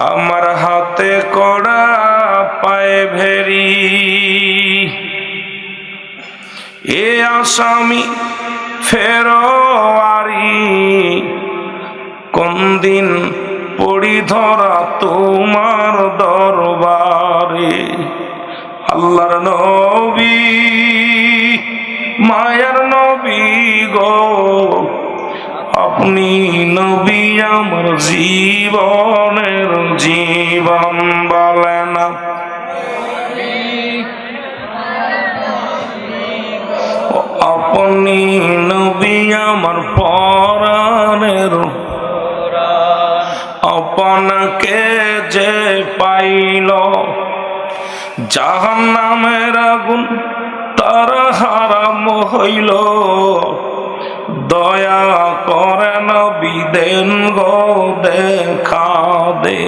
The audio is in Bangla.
আমার হাতে কড়া পায়ে ভেরি, এ আসামি ফেরোয়ারি, কোন দিন পড়ি ধরা তোমার দরবারে। আল্লাহর নবী, মায়ার নবী গো, আপনি নবী আমার জীবনের জীবন। বলে না আপনি নবী আমার পরাণের, আপনাকে যে পাইল জাহান্নামের আগুন তার হারাম হইল। দয়া করে নবী দেন গো দেখা দে।